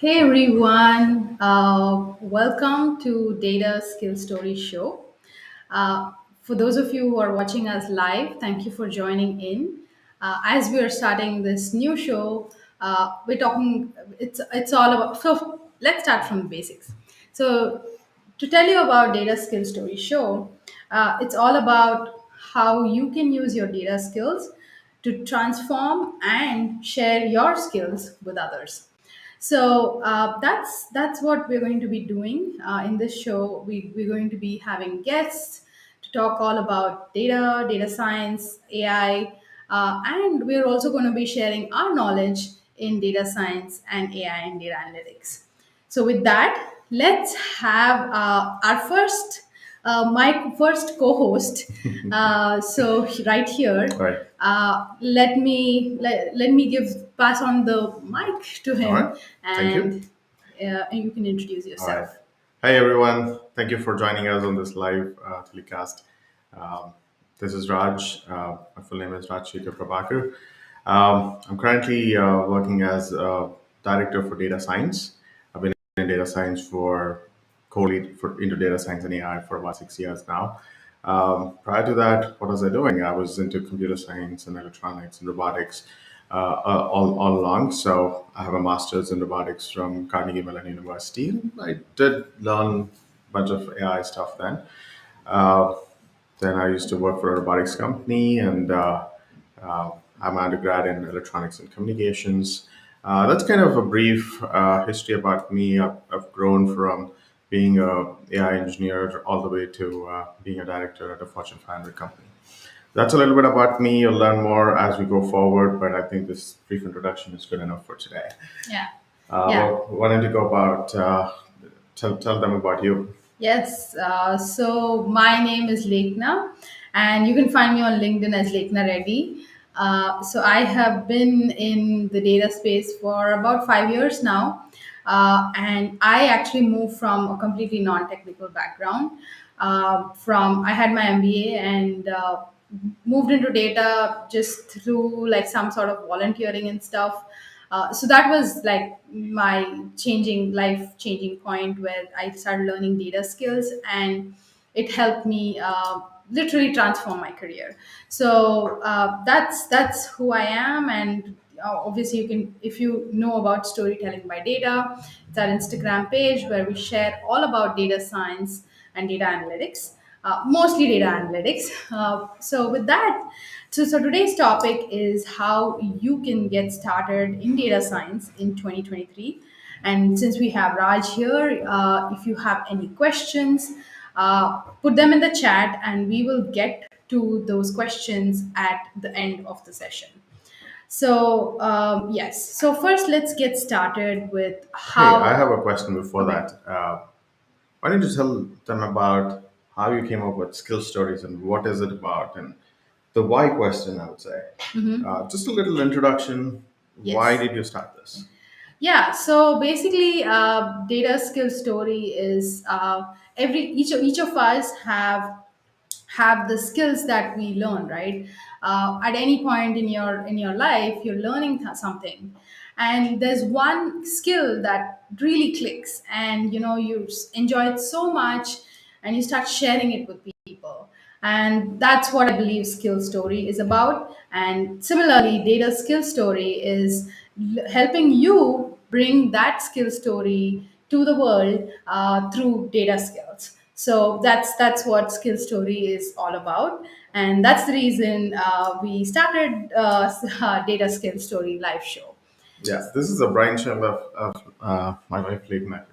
Hey everyone, welcome to Data Skillstory show. For those of you who are watching us live, thank you for joining in. As we are starting this new show, we're talking. It's all about. So let's start from the basics. So to tell you about Data Skillstory show, it's all about how you can use your data skills to transform and share your skills with others. So that's what we're going to be doing in this show. We're going to be having guests to talk all about data science, AI, and we're also going to be sharing our knowledge in data science and AI and data analytics. So with that, let's have our first, my first co-host. Right here, All right. let me give pass on the mic to All right. him, Thank you. and you can introduce All right. yourself. Hi, everyone. Thank you for joining us on this live telecast. Um, this is Raj. My full name is Raj Shekhar Prabhakar. I'm currently working as director for data science. I've been in data science for co-lead for into data science and AI for about 6 years now. Prior to that, what was I doing? I was into computer science and electronics and robotics all along. So I have a master's in robotics from Carnegie Mellon University. I did learn a bunch of AI stuff then. Uh, then I used to work for a robotics company, and I'm an undergrad in electronics and communications. That's kind of a brief history about me. I've grown from being a AI engineer all the way to being a director at a Fortune 500 company. That's a little bit about me. You'll learn more as we go forward, but I think this brief introduction is good enough for today. Yeah, yeah. Why don't you go about tell them about you? Yes. So my name is Lekna, and you can find me on LinkedIn as Lekna Reddy. So I have been in the data space for about 5 years now, and I actually moved from a completely non-technical background. From I had my MBA and moved into data just through like some sort of volunteering and stuff. So that was like my changing life changing point where I started learning data skills, and it helped me literally transform my career. So that's who I am. And obviously, you can, if you know about storytelling by data, it's our Instagram page where we share all about data science and data analytics, mostly data analytics. So with that, so today's topic is how you can get started in data science in 2023. And since we have Raj here, if you have any questions, put them in the chat and we will get to those questions at the end of the session. So, yes. So, first, let's get started with Hey, I how. have a question before Okay. that. Why don't you tell them about how you came up with skill stories and what is it about, and the why question, I would say. Just a little introduction. Why Yes. did you start this? Yeah, so basically, data skill story is every each of us have the skills that we learn, right? At any point in your life, you're learning something, and there's one skill that really clicks, and you know you enjoy it so much, and you start sharing it with people. And that's what I believe skill story is about. And similarly, data skill story is helping you bring that skill story to the world through data skills. So that's what skill story is all about, and that's the reason we started data skill story live show. Yeah, this is a brainchild of my wife, Lena.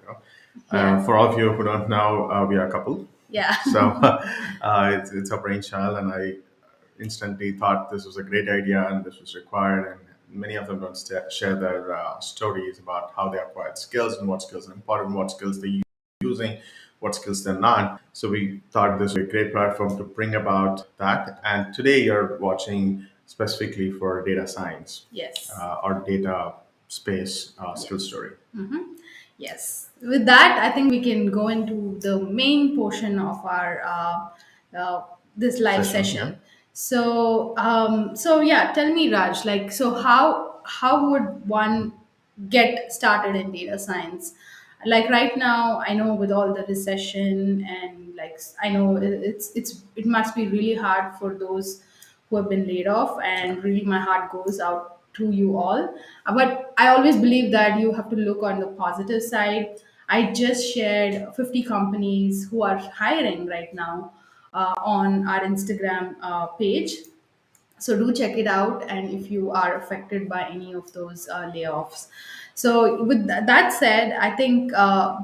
Yeah, For all of you who don't know, we are a couple. yeah. So it's a brainchild, and I instantly thought this was a great idea and this was required. And many of them don't share their stories about how they acquired skills and what skills are important, what skills they're using, what skills they're not. So we thought this was a great platform to bring about that. And today you're watching specifically for data science Yes. or data space Yeah. skill story Yes. With that, I think we can go into the main portion of our this live session. Yeah. session. So, so yeah, tell me, Raj. Like, so how would one? get started in data science. Like right now, I know with all the recession and like I know it must be really hard for those who have been laid off, and really my heart goes out to you all. But I always believe that you have to look on the positive side. I just shared 50 companies who are hiring right now on our Instagram page, so do check it out, and if you are affected by any of those layoffs. So with that said, I think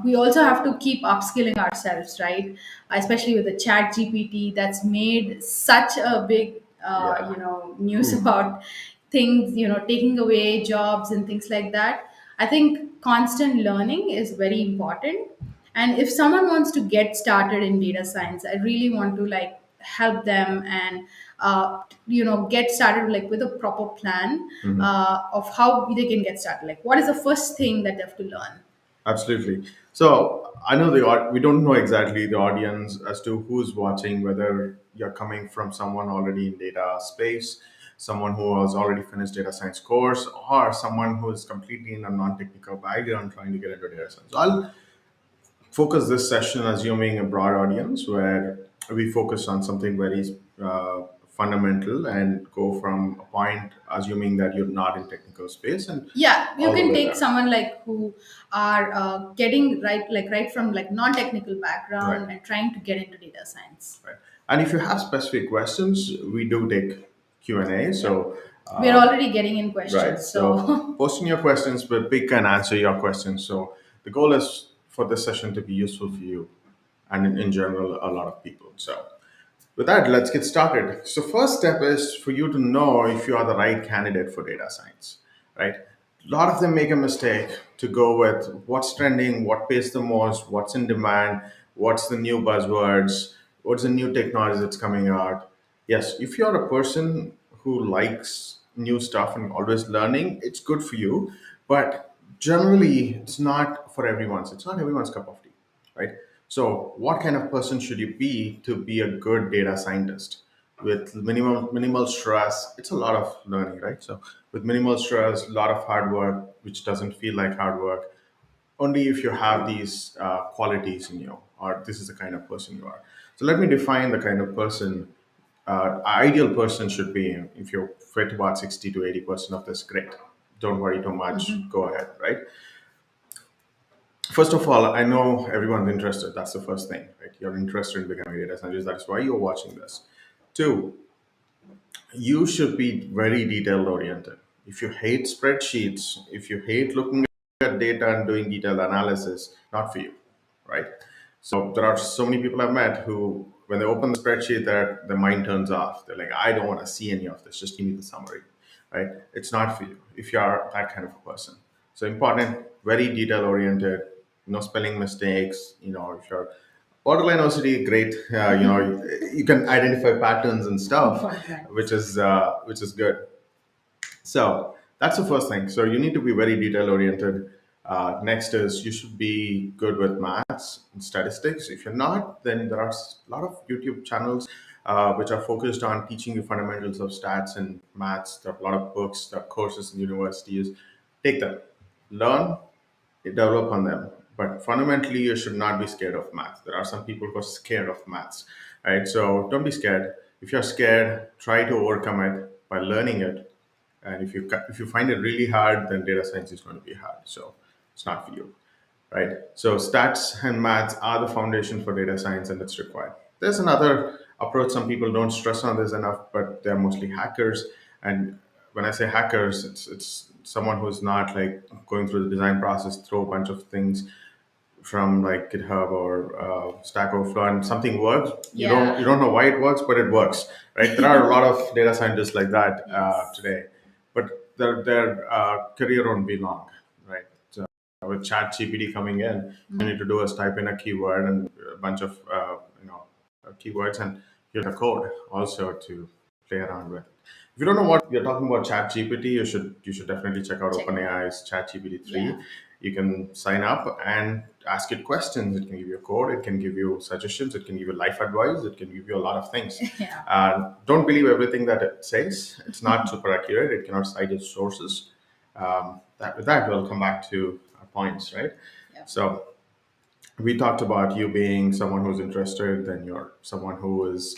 we also have to keep upskilling ourselves, right? Especially with the chat gpt that's made such a big Yeah. news about things, taking away jobs and things like that. I think constant learning is very important, and if someone wants to get started in data science, I really want to like help them and get started like with a proper plan of how they can get started. Like what is the first thing that they have to learn? Absolutely. So I know we don't know exactly the audience as to who's watching, whether you're coming from someone already in data space, someone who has already finished data science course, or someone who is completely in a non-technical background trying to get into data science. So I'll focus this session assuming a broad audience where we focus on something very fundamental and go from a point assuming that you're not in technical space and Yeah, you all the can way take there. someone like who are getting right from like non-technical Right. background and trying to get into data science. Right. And if you have specific questions, we do take Q&A. Yep, So, we're already getting in right. questions, So, so posting your questions, we'll pick and answer your questions. So, the goal is for this session to be useful for you and in general, a lot of people. So, with that, let's get started. So, first step is for you to know if you are the right candidate for data science, right? A lot of them make a mistake to go with what's trending, what pays the most, what's in demand, what's the new buzzwords, what's the new technology that's coming out. Yes, if you're a person who likes new stuff and always learning, it's good for you. But generally, it's not for everyone's. It's not everyone's cup of tea, right? So, what kind of person should you be to be a good data scientist? With minimal stress, it's a lot of learning, right? So, with minimal stress, a lot of hard work, which doesn't feel like hard work, only if you have these qualities in you, or this is the kind of person you are. So, let me define the kind of person ideal person should be. If you fit about 60 to 80% of this, great. Don't worry too much. Go ahead, right? First of all, I know everyone's interested. That's the first thing, right? You're interested in becoming a data scientist. That's why you're watching this. Two, you should be very detail oriented. If you hate spreadsheets, if you hate looking at data and doing detailed analysis, not for you, right? So there are so many people I've met who, when they open the spreadsheet, their mind turns off. They're like, I don't want to see any of this. Just give me the summary, right? It's not for you if you are that kind of a person. So important, very detail oriented, no spelling mistakes. If you're borderline OCD, great. You can identify patterns and stuff, borderlines. which is good. So that's the first thing. So you need to be very detail oriented. Next is you should be good with maths and statistics. If you're not, then there are a lot of YouTube channels which are focused on teaching you fundamentals of stats and maths. There are a lot of books, there are courses in universities. Take them, learn, develop on them. But fundamentally, you should not be scared of math. There are some people who are scared of maths, right? So don't be scared. If you're scared, try to overcome it by learning it. And if you find it really hard, then data science is going to be hard. So it's not for you, right? So stats and maths are the foundation for data science, and it's required. There's another approach. Some people don't stress on this enough, but they're mostly hackers. And when I say hackers, it's someone who's not like going through the design process, throw a bunch of things from like GitHub or Stack Overflow, and something works. You Yeah. don't know why it works, but it works, right? There are a lot of data scientists like that Yes. today, but their career won't be long, right? So with Chat GPT coming in, you need to do is type in a keyword and a bunch of keywords, and here's a code also to play around with. If you don't know what you're talking about, Chat GPT, you should definitely check out Check it out. OpenAI's Chat GPT Yeah. 3. You can sign up and ask it questions. It can give you a code. It can give you suggestions. It can give you life advice. It can give you a lot of things. Yeah. Don't believe everything that it says. It's not super accurate. It cannot cite its sources. With that, we'll come back to our points, right? Yeah. So we talked about you being someone who's interested, then you're someone who is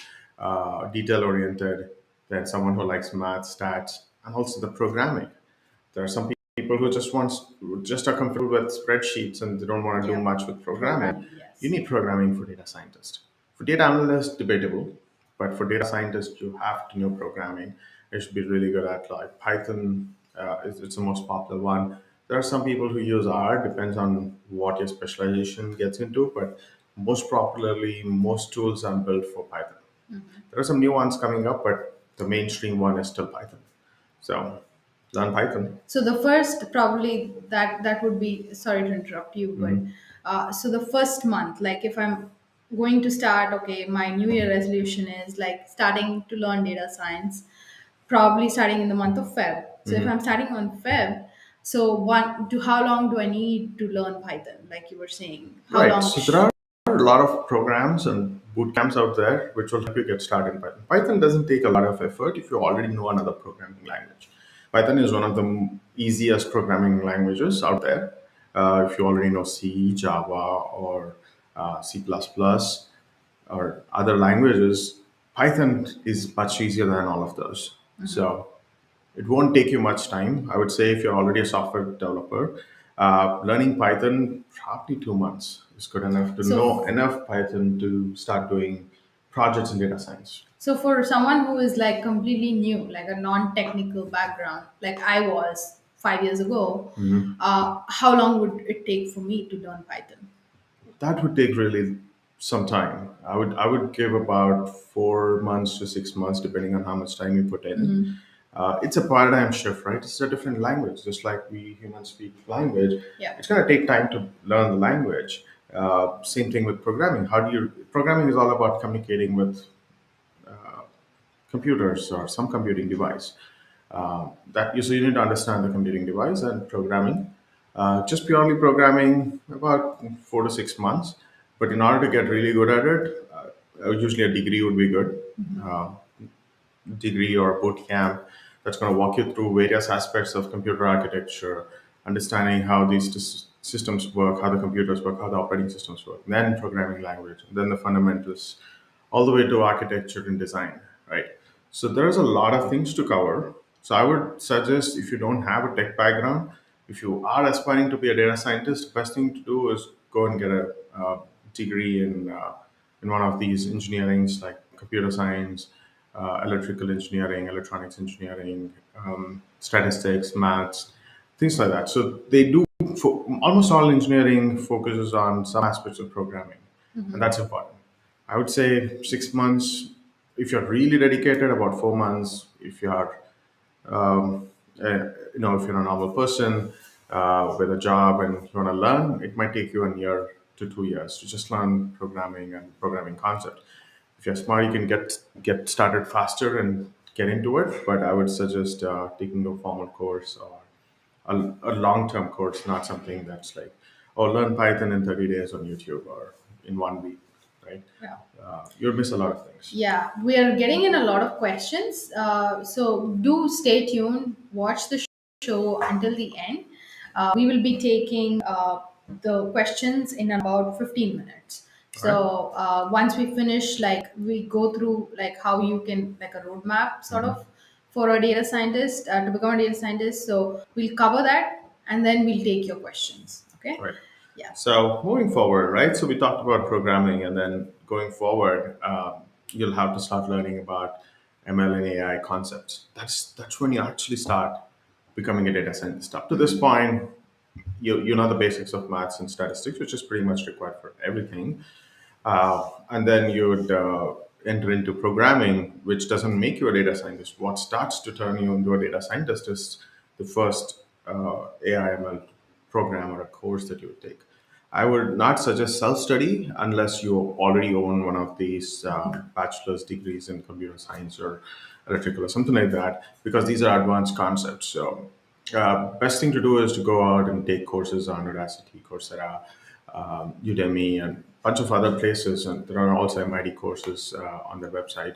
detail oriented, then someone who likes math, stats, and also the programming. There are some people who just are comfortable with spreadsheets and they don't want to do Yeah. much with programming. Programming, You yes. need programming for data scientists. For data analysts, debatable, but for data scientists, you have to know programming. You should be really good at like Python. It's the most popular one. There are some people who use R. Depends on what your specialization gets into, but most popularly, most tools are built for Python. There are some new ones coming up, but the mainstream one is still Python. So learn Python. So the first, probably that would be, sorry to interrupt you, but so the first month, like if I'm going to start, okay, my New Year resolution is like starting to learn data science, probably starting in the month of Feb. So if I'm starting on Feb, so one to how long do I need to learn Python? Like you were saying, how Right. long? So there are a lot of programs and boot camps out there which will help you get started in Python. Python doesn't take a lot of effort if you already know another programming language. Python is one of the easiest programming languages out there. If you already know C, Java, or C++, or other languages, Python is much easier than all of those. So it won't take you much time. I would say if you're already a software developer, learning Python probably 2 months is good enough to know So enough Python to start doing projects in data science. so for someone who is like completely new, like a non-technical background, like I was 5 years ago, how long would it take for me to learn Python? That would take really some time. I would give about 4 months to 6 months, depending on how much time you put in. It's a paradigm shift, right? It's a different language, just like we humans speak language. Yeah. It's going to take time to learn the language. Same thing with programming. How do you programming is all about communicating with computers or some computing device. So you need to understand the computing device and programming. Just purely programming about 4 to 6 months, but in order to get really good at it, usually a degree would be good. Uh, Degree or boot camp that's going to walk you through various aspects of computer architecture, understanding how these systems work, how the computers work, how the operating systems work, then programming language, then the fundamentals, all the way to architecture and design, right? So there's a lot of things to cover. So I would suggest if you don't have a tech background, if you are aspiring to be a data scientist, best thing to do is go and get a degree in one of these engineerings like computer science, electrical engineering, electronics engineering, statistics, maths, things like that. So they do. Almost all engineering focuses on some aspects of programming, and that's important. I would say 6 months if you're really dedicated. About 4 months if you're if you're a normal person with a job and you want to learn, it might take you a year to 2 years to just learn programming and programming concept. If you're smart, you can get started faster and get into it. But I would suggest taking a formal course or a long-term course, not something that's like, oh, learn Python in 30 days on YouTube or in 1 week, right? Yeah. You'll miss a lot of things. Yeah, we are getting in a lot of questions. So do stay tuned, watch the show until the end. We will be taking the questions in about 15 minutes. All right. So once we finish, like we go through like how you can, like a roadmap sort of for a data scientist to become a data scientist. So we'll cover that and then we'll take your questions. Okay. Right. Yeah. So moving forward, right? So we talked about programming, and then going forward, you'll have to start learning about ML and AI concepts. That's when you actually start becoming a data scientist. Up to this point, you know the basics of maths and statistics, which is pretty much required for everything. And then you would enter into programming, which doesn't make you a data scientist. What starts to turn you into a data scientist is the first AIML program or a course that you would take. I would not suggest self study unless you already own one of these bachelor's degrees in computer science or electrical or something like that, because these are advanced concepts. So, best thing to do is to go out and take courses on Udacity, Coursera, Udemy, and a bunch of other places. And there are also MIT courses on their website.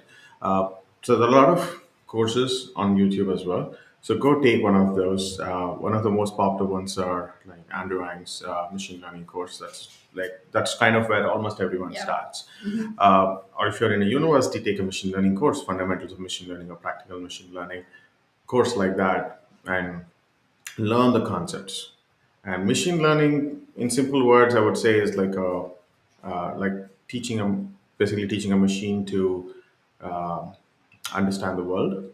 So there are a lot of courses on YouTube as well. So go take one of those. One of the most popular ones are like Andrew Ng's machine learning course. That's kind of where almost everyone Yeah. starts. Or if you're in a university, take a machine learning course, fundamentals of machine learning or practical machine learning course like that, and learn the concepts. And machine learning, in simple words, I would say is like teaching a basically teaching a machine to understand the world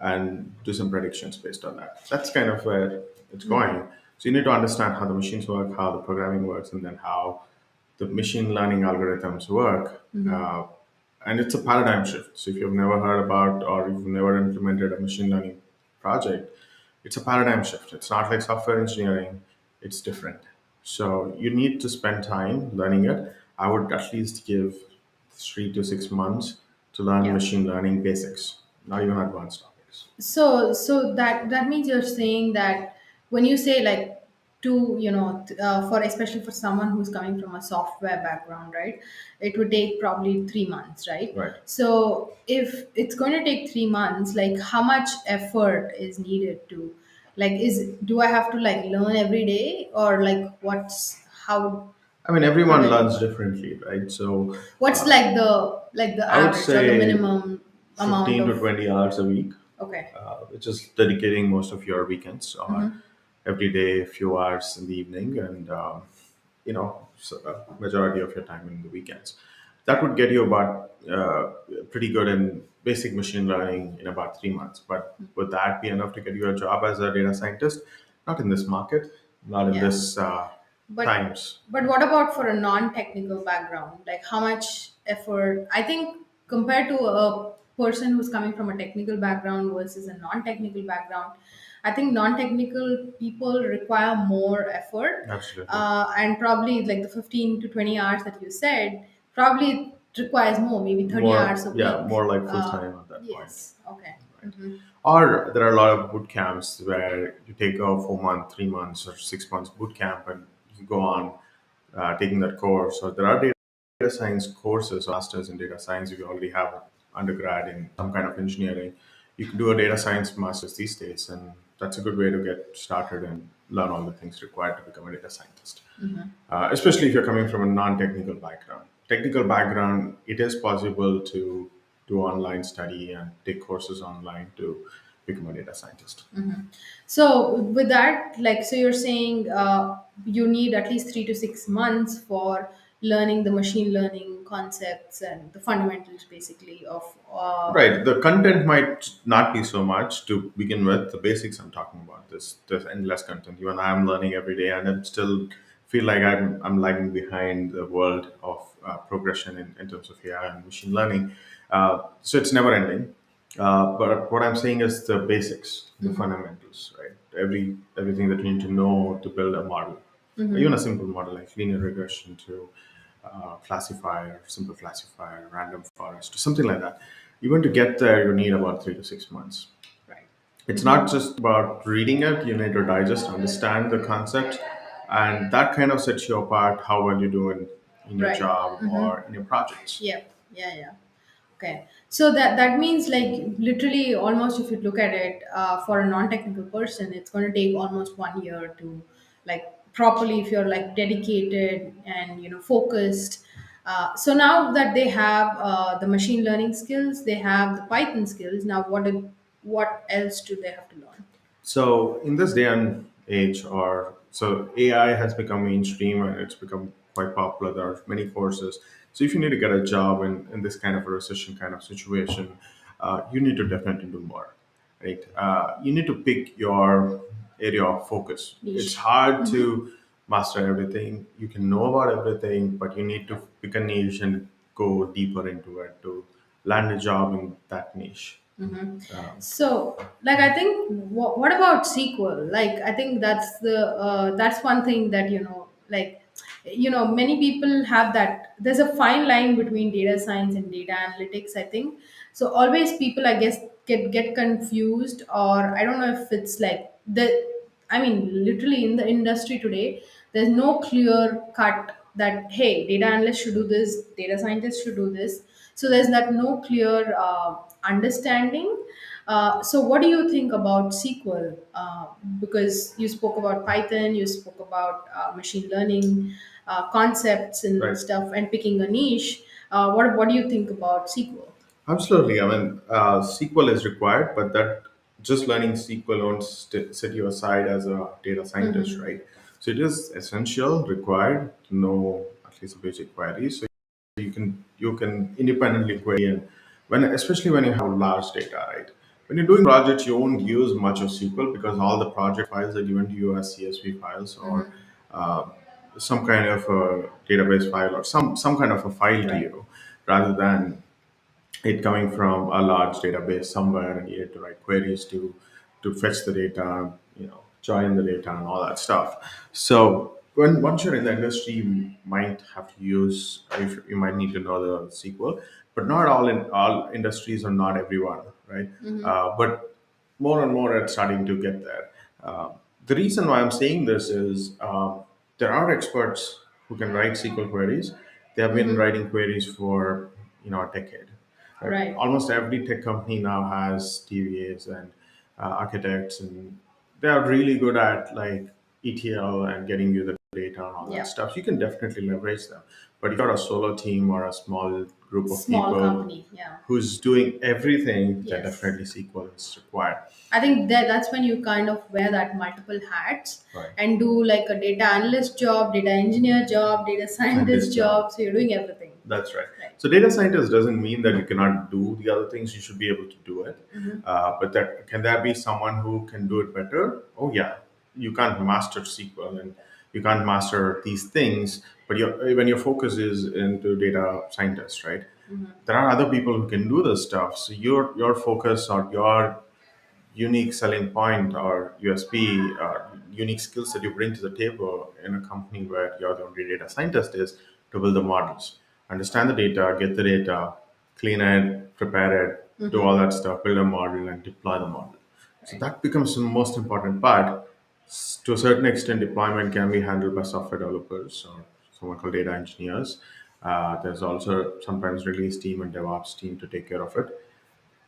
and do some predictions based on that. That's kind of where it's going. So you need to understand how the machines work, how the programming works, and then how the machine learning algorithms work. And it's a paradigm shift. So if you've never heard about or you've never implemented a machine learning project, it's a paradigm shift. It's not like software engineering, it's different. So you need to spend time learning it. I would at least give 3 to 6 months to learn Yeah. machine learning basics, not even advanced topics. So that means you're saying that when you say like to for especially for someone who's coming from a software background, right? It would take probably 3 months, right? Right. So if it's going to take 3 months, like how much effort is needed to like is do I have to like learn every day or like I mean, how do everyone I do learns it? differently, right? So What's uh, like the I would average or the say minimum amount 15 to of 20 hours a week, okay. which is dedicating most of your weekends or every day, a few hours in the evening, and majority of your time in the weekends. That would get you about pretty good in basic machine learning in about 3 months. But would that be enough to get you a job as a data scientist? Not in this market, not in Yeah. this But times. what about for a non-technical background? Like how much effort? I think compared to a person who's coming from a technical background versus a non-technical background, I think non-technical people require more effort, Absolutely. and probably like the 15 to 20 hours that you said probably requires more, maybe 30 More, hours a yeah, week. more like full Uh, time at that point. yes. Okay. Right. Or there are a lot of boot camps where you take a 4 month, 3 months, or 6 months boot camp and you go on taking that course. Or there are data science courses, masters in data science. If you already have undergrad in some kind of engineering, you can do a data science master's these days, and that's a good way to get started and learn all the things required to become a data scientist. Especially if you're coming from a non-technical background. Technical background, it is possible to do online study and take courses online to become a data scientist. So with that, like, so you're saying you need at least 3 to 6 months for learning the machine learning concepts and the fundamentals, basically, of. Right. The content might not be so much to begin with. The basics I'm talking about. There's endless content. Even I'm learning every day, and I still feel like I'm lagging behind the world of progression in terms of AI and machine learning. So it's never ending. But what I'm saying is the basics, the fundamentals, right? Everything that you need to know to build a model, even a simple model like linear regression to classifier, simple classifier, random forest, something like that. Even to get there, you need about 3 to 6 months. Right. It's not just about reading it, you need to digest, understand the concept, and that kind of sets you apart how well you do in your Right. job or in your projects. Yep. Yeah. Yeah. Okay. So that means like literally almost if you look at it for a non-technical person, it's going to take almost 1 year to like properly if you're like dedicated and focused. So now that they have the machine learning skills, they have the Python skills. Now what else do they have to learn? So in this day and age, or so AI has become mainstream and it's become quite popular. There are many courses. So if you need to get a job in this kind of a recession kind of situation, you need to definitely do more, right? You need to pick your area of focus. It's Niche. hard to master everything. You can know about everything, but you need to pick a niche and go deeper into it to land a job in that niche. So, like, I think what about SQL? Like, I think that's one thing that like, many people have that. There's a fine line between data science and data analytics. I think so. Always people, I guess, get confused, or I don't know if it's like the. I mean, literally in the industry today, there's no clear cut that hey, data analyst should do this, data scientist should do this. So there's that no clear understanding. So, what do you think about SQL? Because you spoke about Python, you spoke about machine learning concepts and Right. stuff, and picking a niche. What do you think about SQL? Absolutely. I mean, SQL is required, but that just learning SQL won't set you aside as a data scientist, right? So it is essential, required to know at least a basic query. So you can independently query, and when especially when you have large data, right? When you're doing projects, you won't use much of SQL because all the project files are given to you as CSV files or uh, some kind of a database file or some kind of a file to Right. you, rather than it coming from a large database somewhere, and you had to write queries to fetch the data, join the data and all that stuff. So when once you're in the industry, you might have to use, if you might need to know the SQL, but not all industries or not everyone, right? But more and more it's starting to get there. Uh, the reason why I'm saying this is there are experts who can write SQL queries. They have been writing queries for a decade. Right? Right. Almost every tech company now has DVAs and architects, and they are really good at like ETL and getting you the data and all that Yeah. stuff. You can definitely leverage them. But if you're a solo team or a small group of Small people company. Yeah. who's doing everything, then Yes. definitely SQL is required. I think that's when you kind of wear that multiple hats Right. and do like a data analyst job, data engineer job, data Scientist scientist job. job. So you're doing everything. That's right. Right. So data scientist doesn't mean that you cannot do the other things. You should be able to do it. But that can there be someone who can do it better? Oh yeah. You can't master SQL and you can't master these things. But when your focus is into data scientist, right? There are other people who can do this stuff. So your focus or your unique selling point or USP or unique skills that you bring to the table in a company where you're the only data scientist is to build the models, understand the data, get the data, clean it, prepare it, do all that stuff, build a model and deploy the model. So Right. that becomes the most important part. To a certain extent, deployment can be handled by software developers or someone called data engineers. There's also sometimes release team and DevOps team to take care of it.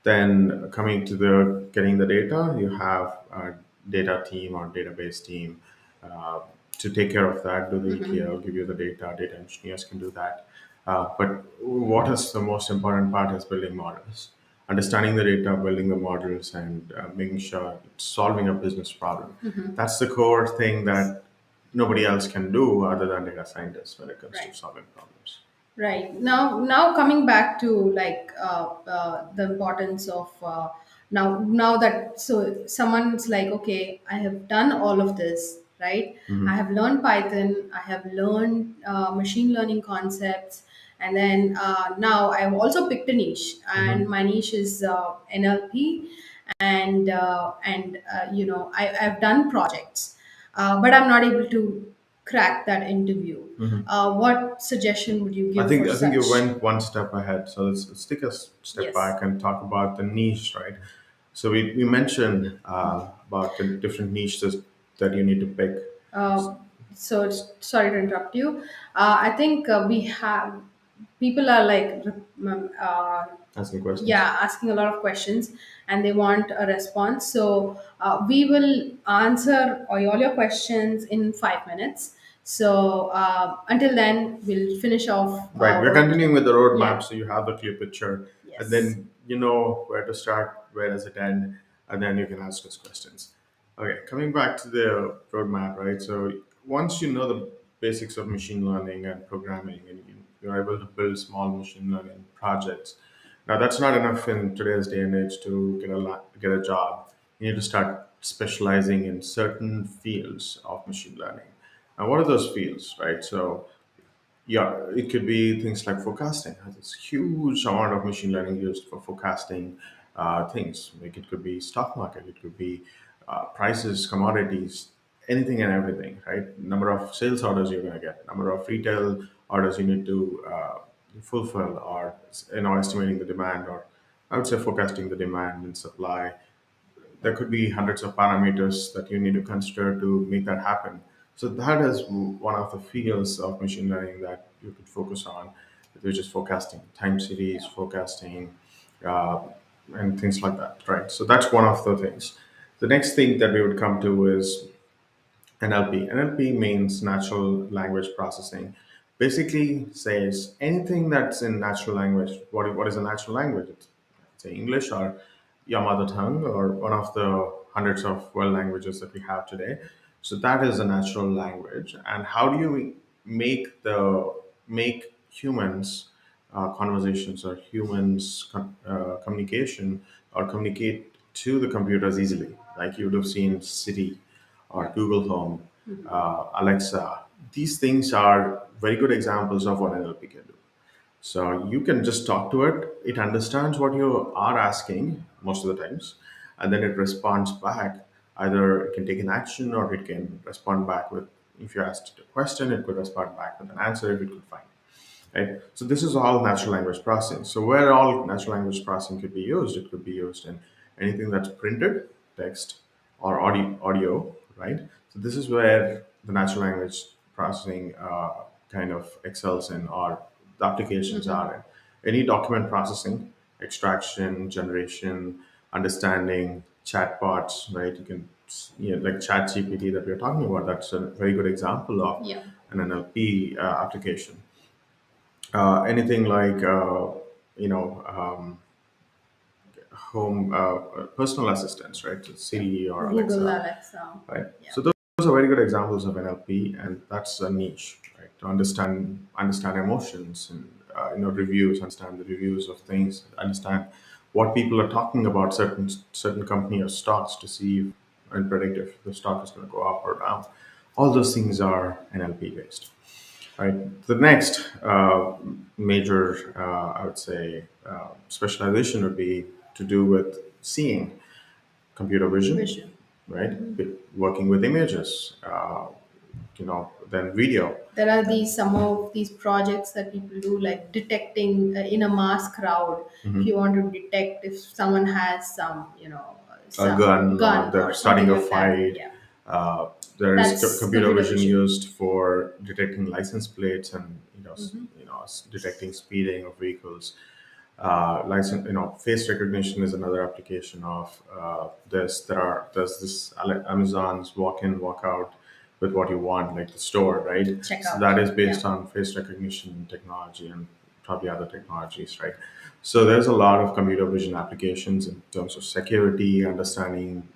Then coming to the getting the data, you have a data team or database team uh, to take care of that, do the ETL, give you the data. Data engineers can do that. But what is the most important part is building models, understanding the data, building the models, and making sure it's solving a business problem. That's the core thing that nobody else can do other than data scientists when it comes to Right. solving problems. Right. Now coming back to like the importance of now that so someone's like, okay, I have done all of this, right? I have learned Python, I have learned machine learning concepts, and then now I've also picked a niche, and my niche is NLP, and I've done projects, but I'm not able to crack that interview. What suggestion would you I give think for I think you such? went one step ahead. So let's take a step Yes. back and talk about the niche, right? So we mentioned about the different niches that you need to pick. Uh, Sorry to interrupt you. I think we have people are like Asking questions. yeah, asking a lot of questions, and they want a response. So we will answer all your questions in 5 minutes. So until then, we'll finish off Right. We're what. continuing with the Yeah. roadmap, so you have the clear picture, and Yes. then you know where to start, where does it end, and then you can ask us questions. Okay, coming back to the roadmap, right? So once you know the basics of machine learning and programming, and you're able to build small machine learning projects. Now that's not enough in today's day and age to get a job. You need to start specializing in certain fields of machine learning. And what are those fields, right? So yeah, it could be things like forecasting. There's huge amount of machine learning used for forecasting things. Like it could be stock market, it could be prices, commodities, anything and everything, right? Number of sales orders you're going to get, number of retail orders you need to fulfill, or estimating the demand, or I would say forecasting the demand and supply. There could be hundreds of parameters that you need to consider to make that happen. So that is one of the fields of machine learning that you could focus on, which is forecasting, time series Yeah. forecasting, uh, and things like that, right? So that's one of the things. The next thing that we would come to is NLP. NLP means natural language processing. Basically says anything that's in natural language. What is a natural language? It's say English or your mother tongue or one of the hundreds of world languages that we have today. So that is a natural language. And how do you make humans conversations or communication or communicate to the computers easily? Like you would have seen Siri or Google Home, Alexa. These things are very good examples of what NLP can do. So you can just talk to it. It understands what you are asking most of the times, and then it responds back. Either it can take an action or it can respond back with, if you asked it a question, it could respond back with an answer if it could find. Right? So this is all natural language processing. So where all natural language processing could be used, it could be used in anything that's printed, text, or audio, right? So this is where the natural language processing kind of excels in, or the applications are in. Any document processing, extraction, generation, understanding, chatbots, right? You can, like Chat GPT that we're talking about. That's a very good example of Yeah. an NLP application. Anything like home personal assistants, right? So Siri or Google, Alexa, Alexa. right? Yeah. So those are very good examples of NLP, and that's a niche, right? To understand emotions and reviews, understand the reviews of things, understand what people are talking about certain company or stocks to see and predict if the stock is going to go up or down. All those things are NLP based. Right. The next major, I would say, specialization would be to do with seeing, computer vision, Vision. right? Working with images, then video. There are these some of these projects that people do, like detecting in a mass crowd. If you want to detect if someone has some, A some gun or gun they're or starting something a like that. fight. Yeah, There is that's computer computer vision vision. used for detecting license plates and detecting speeding of vehicles. License, face recognition is another application of this. There's this Amazon's walk in, walk out with what you want, like the store, right? Check So out. that is Yeah. based on face recognition technology and probably other technologies, right? So there's a lot of computer vision applications in terms of security, understanding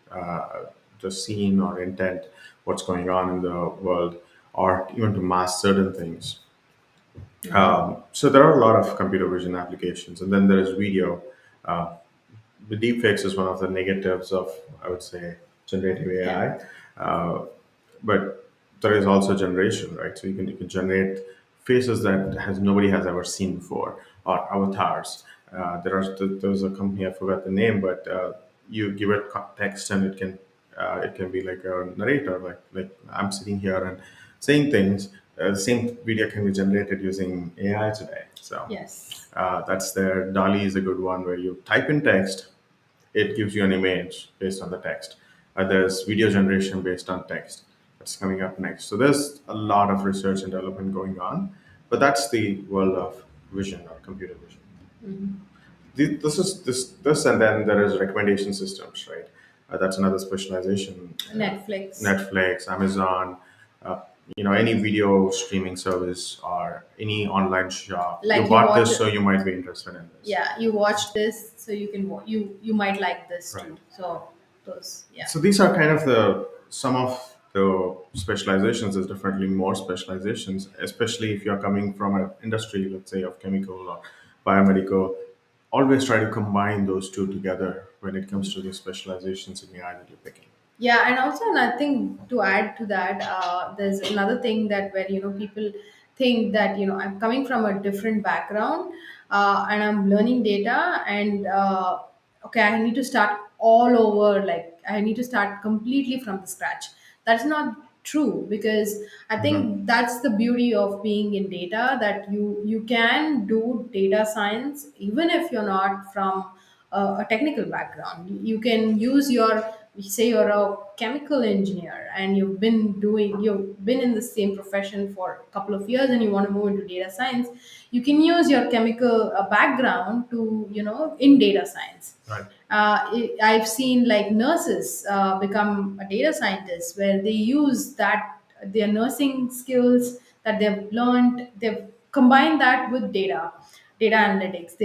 the scene or intent, what's going on in the world, or even to mask certain things. So there are a lot of computer vision applications, and then there is video. Uh, the deepfakes is one of the negatives of, I would say, generative Yeah. AI. But there is also generation, right? So you can generate faces that has nobody has ever seen before, or avatars. There's a company, I forgot the name, but you give it text and it can be like a narrator, like I'm sitting here and saying things. The same video can be generated using AI today. So Yes. that's there. Dali is a good one where you type in text, it gives you an image based on the text. There's video generation based on text that's coming up next. So there's a lot of research and development going on, but that's the world of vision or computer vision. This, and then there is recommendation systems, right? That's another specialization. Netflix. Netflix, Amazon, uh, any video streaming service or any online shop. You Like you bought watch this, it. so you might be interested in this. Yeah, you watch this, so you can you might like this Right. too. So those, yeah. So these are kind of the some of the specializations. There's definitely more specializations, especially if you're coming from an industry, let's say of chemical or biomedical. Always try to combine those two together when it comes to the specializations in AI that you're picking. Yeah, and also another thing to add to that, there's another thing that where people think that I'm coming from a different background, and I'm learning data, and okay, I need to start all over, like I need to start completely from the scratch. That's not true, because I think that's the beauty of being in data, that you can do data science even if you're not from a technical background. You can use your say you're a chemical engineer and you've been in the same profession for a couple of years and you want to move into data science, you can use your chemical background to, in data science. Right. I've seen like nurses become a data scientist where they use that their nursing skills that they've learned, they've combined that with data analytics.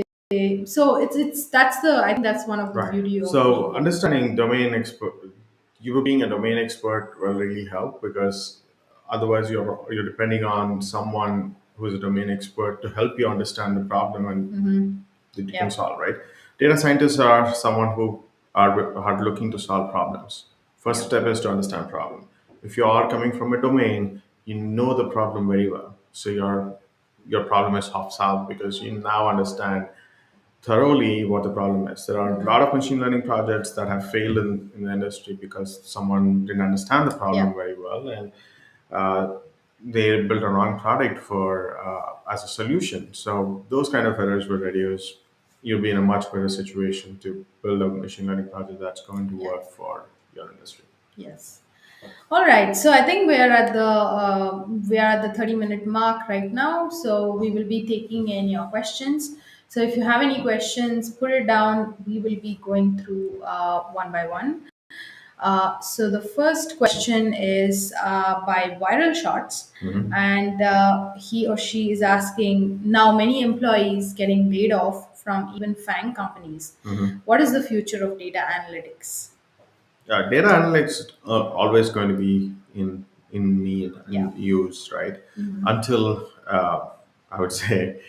So it's that's the I think that's one of the Right. beauty of So being in. understanding domain expert, you being a domain expert will really help because otherwise you're depending on someone who is a domain expert to help you understand the problem and that you can Yep. solve. Right. Data scientists are someone who are looking to solve problems. First Yep. step is to understand problem. If you are coming from a domain, you know the problem very well. So your problem is half solved because you now understand thoroughly what the problem is. There are a lot of machine learning projects that have failed in the industry because someone didn't understand the problem Yep. very well and uh, they built a wrong product for as a solution. So those kind of errors will reduce. You'll be in a much better situation to build a machine learning project that's going to Yes. work for your industry. Yes. All right. So I think we are at the 30-minute mark right now. So we will be taking in your questions. So if you have any questions, put it down. We will be going through one by one. So the first question is by Viral Shots, and he or she is asking, now many employees getting laid off from even FANG companies. What is the future of data analytics? Data analytics are always going to be in need Yeah. and use, right? Until I would say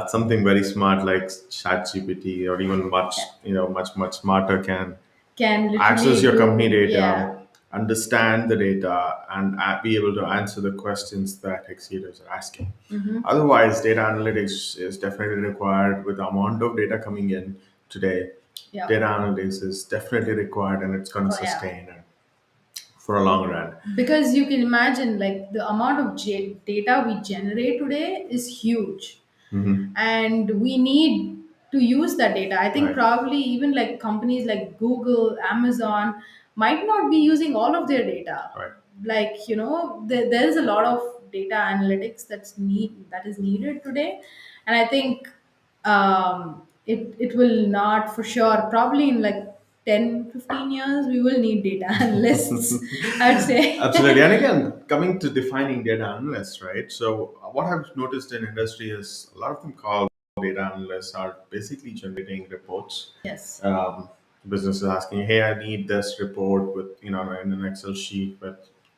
something very smart like ChatGPT or even Yeah. much smarter can Can access literally your company do, data, yeah. understand the data, and be able to answer the questions that executives are asking. Otherwise, data analytics is definitely required with the amount of data coming in today. Yeah. Data analytics is definitely required and it's going to Oh, yeah. sustain for a long run. Because you can imagine, like, the amount of data we generate today is huge, and we need to use that data. I think Right, probably even like companies like Google, Amazon might not be using all of their data. right. Like, there's a lot of data analytics that is needed today, and I think it will not, for sure, probably in like 10-15 years we will need data analysts, I'd say. Absolutely. And again, coming to defining data analysts, right? So, what I've noticed in industry is a lot of them call data analysts are basically generating reports. Yes. Business is asking, hey, I need this report with, in an Excel sheet with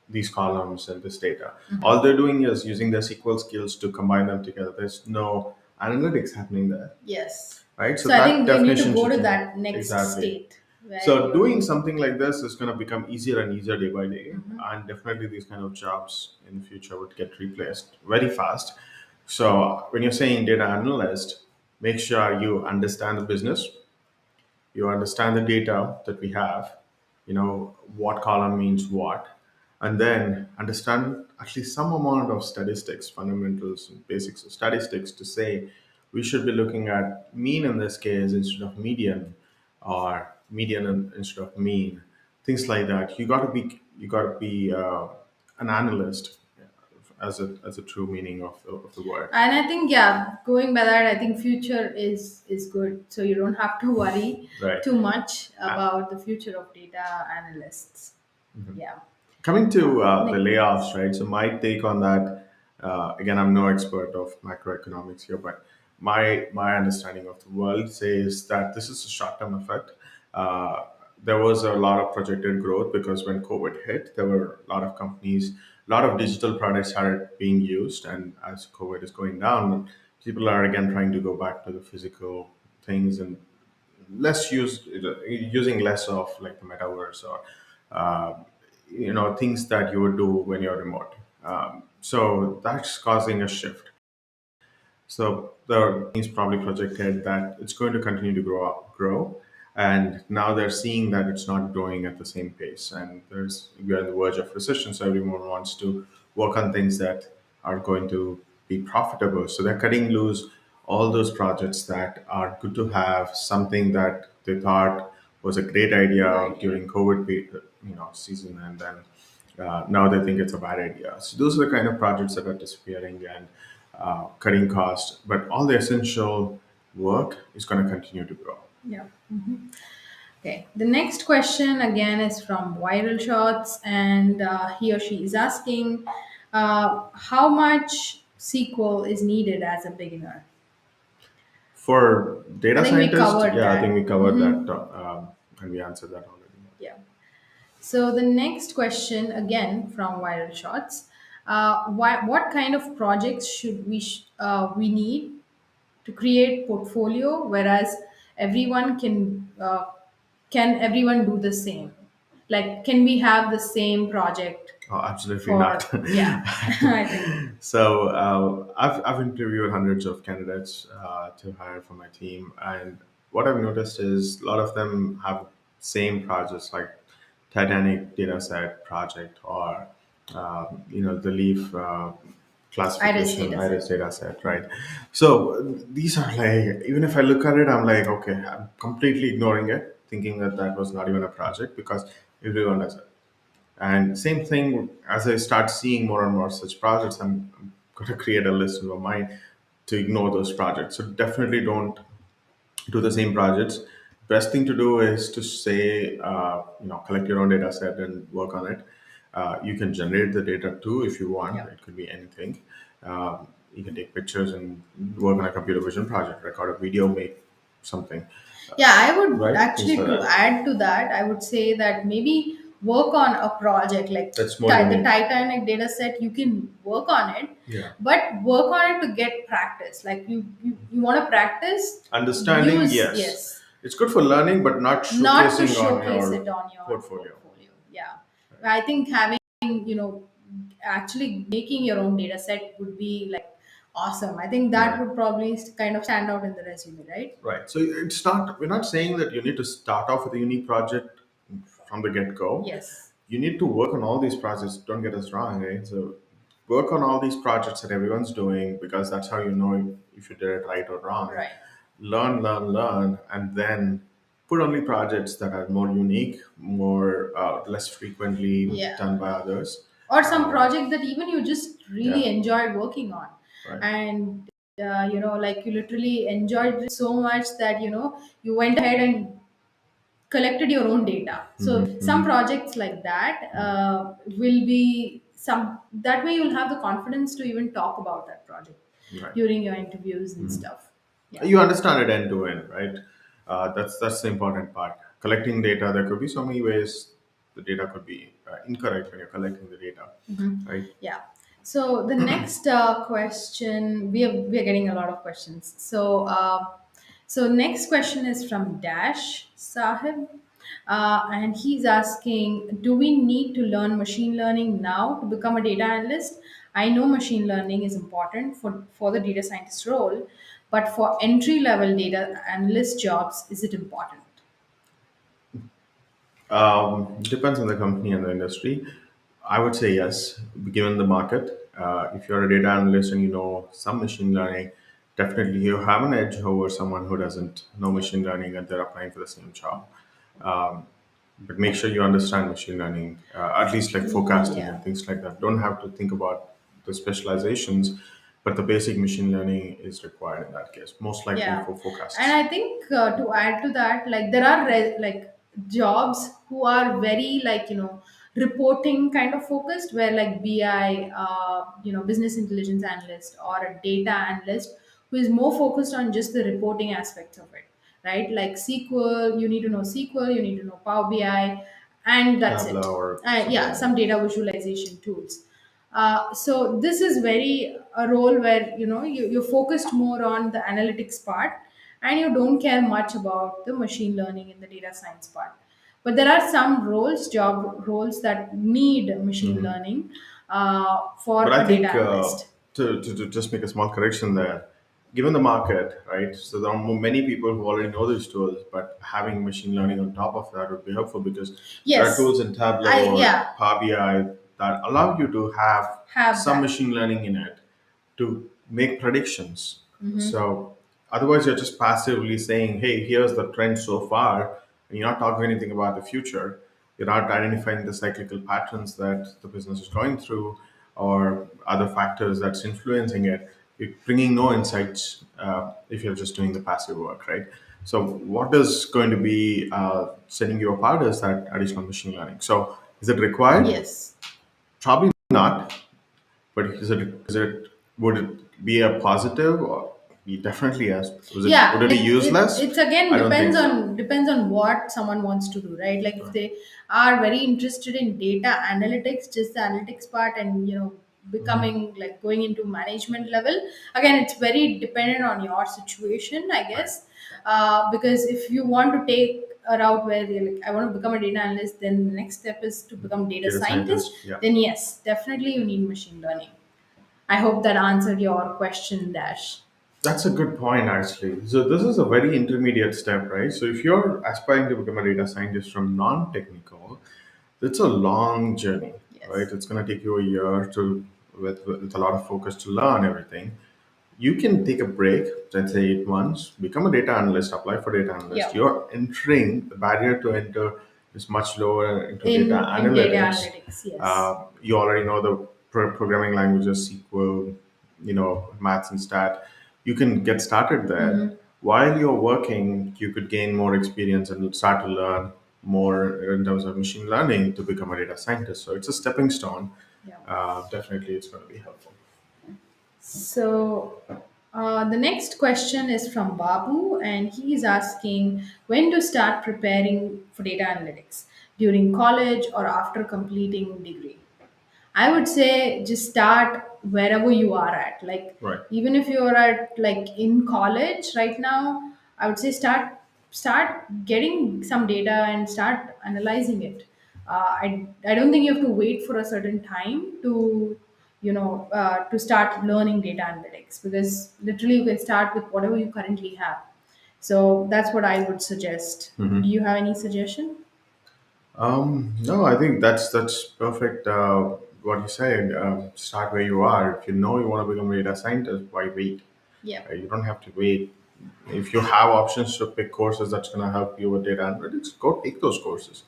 these columns and this data. All they're doing is using their SQL skills to combine them together. There's no analytics happening there, Yes. right? So So I that think we need to definition go should to change. that next Exactly. state where So you're. doing something like this is going to become easier and easier day by day, and definitely these kind of jobs in the future would get replaced very fast. So when you're saying data analyst, make sure you understand the business, you understand the data that we have, what column means what, and then understand at least some amount of statistics, fundamentals and basics of statistics to say we should be looking at mean in this case instead of median, or median instead of mean, things like that. You got to be an analyst as a true meaning of the word. And I think, yeah, going by that, I think future is good. So you don't have to worry Right. too much about the future of data analysts. Yeah. Coming to the Nick. layoffs, right? So my take on that, again, I'm no expert of macroeconomics here, but my understanding of the world says that this is a short-term effect. Uh, there was a lot of projected growth because when COVID hit, there were a lot of companies, a lot of digital products started being used, and as COVID is going down, people are again trying to go back to the physical things and less using less of like the metaverse or uh, things that you would do when you're remote. So that's causing a shift. So the is probably projected that it's going to continue to grow, and now they're seeing that it's not growing at the same pace, and we're on the verge of recession. So everyone wants to work on things that are going to be profitable. So they're cutting loose all those projects that are good to have, something that they thought was a great idea Right. during COVID, season, and then now they think it's a bad idea. So those are the kind of projects that are disappearing and cutting costs. But all the essential work is going to continue to grow. Yeah. Okay. The next question again is from Viral Shots, and he or she is asking, how much SQL is needed as a beginner? For I data think we scientist, covered yeah, I think that. we covered that and we answered that already. Yeah. So the next question again from Viral Shots, what kind of projects should we need to create portfolio, whereas everyone can everyone do the same, like can we have the same project Oh, absolutely not. for, yeah. I think, So I've interviewed hundreds of candidates to hire for my team, and what I've noticed is a lot of them have same projects like Titanic data set project or the Leaf iris classification data set. iris data set, right? So these are like, even if I look at it, I'm like, okay, I'm completely ignoring it, thinking that that was not even a project because everyone does it. And same thing, as I start seeing more and more such projects, I'm going to create a list in my mind to ignore those projects. So definitely don't do the same projects. Best thing to do is to say, collect your own data set and work on it. You can generate the data too if you want. Yeah. It could be anything. You can take pictures and work on a computer vision project, record a video, make something, Yeah, I would right? Things actually, like to that. add to that, I would say that maybe work on a project like That's more The unique. Titanic data set. You can work on it, Yeah. but work on it to get practice. Like you want to practice, Understanding, use, yes. yes, It's good for learning, but not not to showcasing on showcase your it on your portfolio. portfolio. Yeah. I think having, you know, actually making your own data set would be like awesome. I think that Right. would probably kind of stand out in the resume, right? Right. So it's not, we're not saying that you need to start off with a unique project from the get go. Yes. You need to work on all these projects. Don't get us wrong, right? So work on all these projects that everyone's doing because that's how you know if you did it right or wrong. Right. Learn, and then put only projects that are more unique, more less frequently Yeah. done by others. Or some Um, project that even you just really yeah, enjoyed working on, right. and like you literally enjoyed it so much that you went ahead and collected your own data. So some projects like that will be some, that way you'll have the confidence to even talk about that project Right. during your interviews and stuff. Yeah. You understand it end to end, right? That's the important part. Collecting data, there could be so many ways the data could be incorrect when you're collecting the data, right? Yeah. So the next question, we are getting a lot of questions. So next question is from Dash Sahib, and he's asking, do we need to learn machine learning now to become a data analyst? I know machine learning is important for the data scientist role, but for entry level data analyst jobs, is it important? Depends on the company and the industry. I would say yes, given the market. If you're a data analyst and you know some machine learning, definitely you have an edge over someone who doesn't know Yeah. machine learning and they're applying for the same job. But make sure you understand machine learning, at least like forecasting Yeah. and things like that. Don't have to think about the specializations, but the basic machine learning is required in that case, most likely Yeah, for and forecasts. I think to add to that, like there are like jobs who are very like reporting kind of focused, where like BI, business intelligence analyst, or a data analyst who is more focused on just the reporting aspects of it, right? Like SQL, you need to know SQL, you need to know Power BI, and that's it. Tableau or Yeah, something like some that. data visualization tools. So this is very a role where you're focused more on the analytics part, and you don't care much about the machine learning and the data science part. But there are some job roles that need machine learning But for I a data think analyst. to just make a small correction there, given the market, right? So there are many people who already know these tools, but having machine learning on top of that would be helpful because there are Yes, tools in Tableau I or yeah Power BI that allow you to have have some that. machine learning in it to make predictions. So otherwise, you're just passively saying, "Hey, here's the trend so far. and you're not talking anything about the future, you're not identifying the cyclical patterns that the business is going through or other factors that's influencing it, you're bringing no insights if you're just doing the passive work, right? So what is going to be setting you apart is that additional machine learning. So is it required? Yes. Probably not. But is it would it be a positive or be definitely as would Yeah, it be like useless? it's again I don't think so. depends on what someone wants to do, right? Like if they are very interested in data analytics, just the analytics part, and becoming like going into management level, again it's very dependent on your situation, I Right. guess. Because if you want to take a route where you're like, I want to become a data analyst, then the next step is to become data Data scientist, scientist, yeah. then yes, definitely you need machine learning. I hope that answered your question, Dash. That's a good point, actually. So this is a very intermediate step, right? So if you're aspiring to become a data scientist from non-technical, it's a long journey, right? Yes. It's going to take you a year to with a lot of focus to learn everything. You can take a break, let's say 8 months, become a data analyst, apply for data analyst. Yeah. You're entering the barrier to enter is much lower into data In data analytics. analytics, yes. You already know the programming languages, SQL, maths and stat. You can get started there. While you're working, you could gain more experience and start to learn more in terms of machine learning to become a data scientist. So it's a stepping stone. Yeah. Definitely, it's going to be helpful. So the next question is from Babu, and he is asking when to start preparing for data analytics, during college or after completing degree. I would say just start wherever you are at. Like Right. even if you're at like in college right now, I would say start getting some data and start analyzing it. I don't think you have to wait for a certain time to start learning data analytics, because literally you can start with whatever you currently have. So that's what I would suggest. Do you have any suggestion? No, I think that's perfect. What you said. Start where you are. If you know you want to become a data scientist, why wait? Yeah. You don't have to wait. If you have options to pick courses that's going to help you with data analytics, go take those courses.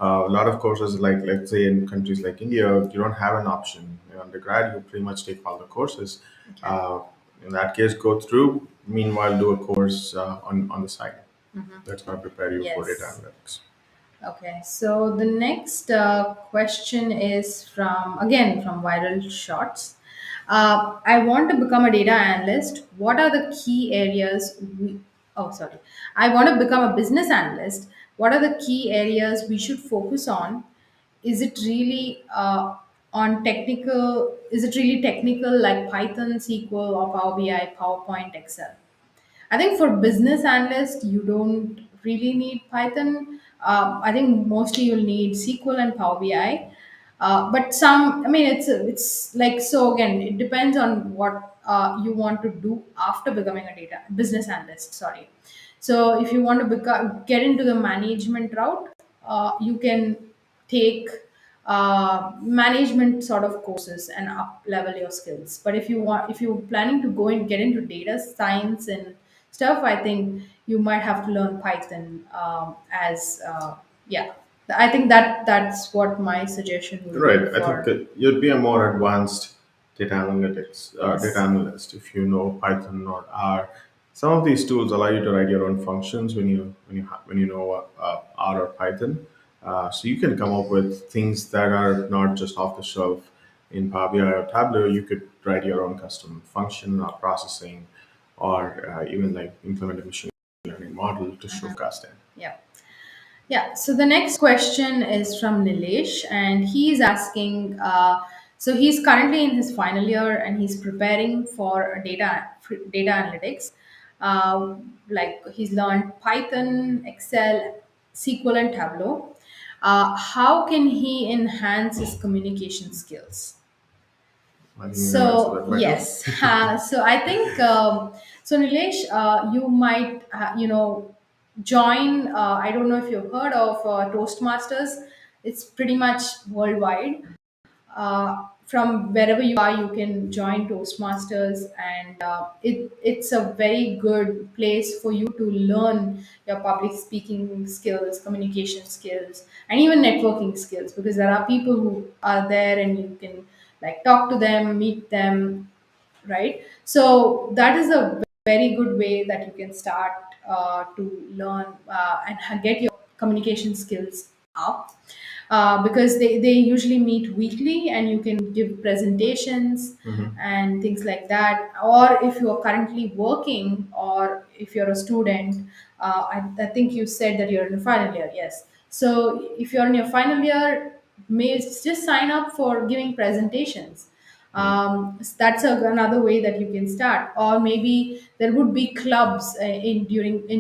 A lot of courses, like let's say in countries like India, you don't have an option. In undergrad, you pretty much take all the courses. Okay. Uh, in that case, go through. Meanwhile, do a course on the side. That's going to prepare you for data Yes. analytics. Okay, so the next question is from Viral Shots. I want to become a data analyst. What are the key areas we? Oh, sorry. I want to become a business analyst. What are the key areas we should focus on? Is it really on technical? Is it really technical like Python, SQL, or Power BI, PowerPoint, Excel? I think for business analyst, you don't really need Python. I think mostly you'll need SQL and Power BI. But some, I mean, it's like so. Again, it depends on what you want to do after becoming a data business analyst. Sorry. So if you want to get into the management route, you can take management sort of courses and up level your skills. But if you're planning to go and get into data science and stuff, I think you might have to learn Python as yeah. I think that's what my suggestion would be Right. I think for. you'd be a more advanced data Yes. analyst if you know Python or R. Some of these tools allow you to write your own functions when you know R or Python. So you can come up with things that are not just off the shelf in Power BI or Tableau. You could write your own custom function or processing, or even like implement a machine learning model to showcase it. Yeah. Yeah, so the next question is from Nilesh, and he's asking. So he's currently in his final year, and he's preparing for data analytics. Like he's learned Python, Excel, SQL, and Tableau. How can he enhance his communication skills? I think you can answer So that better. yes, so I think so. Nilesh, you might join. I don't know if you've heard of Toastmasters. It's pretty much worldwide. from wherever you are, you can join Toastmasters, and it's a very good place for you to learn your public speaking skills, communication skills, and even networking skills, because there are people who are there and you can like talk to them, meet them, right? So that is a very good way that you can start to learn and get your communication skills up, because they usually meet weekly and you can give presentations Hmm. and things like that. Or if you are currently working or if you're a student, I think you said that you're in the final year, yes. So if you're in your final year, may just sign up for giving presentations. That's another way that you can start. Or maybe there would be clubs in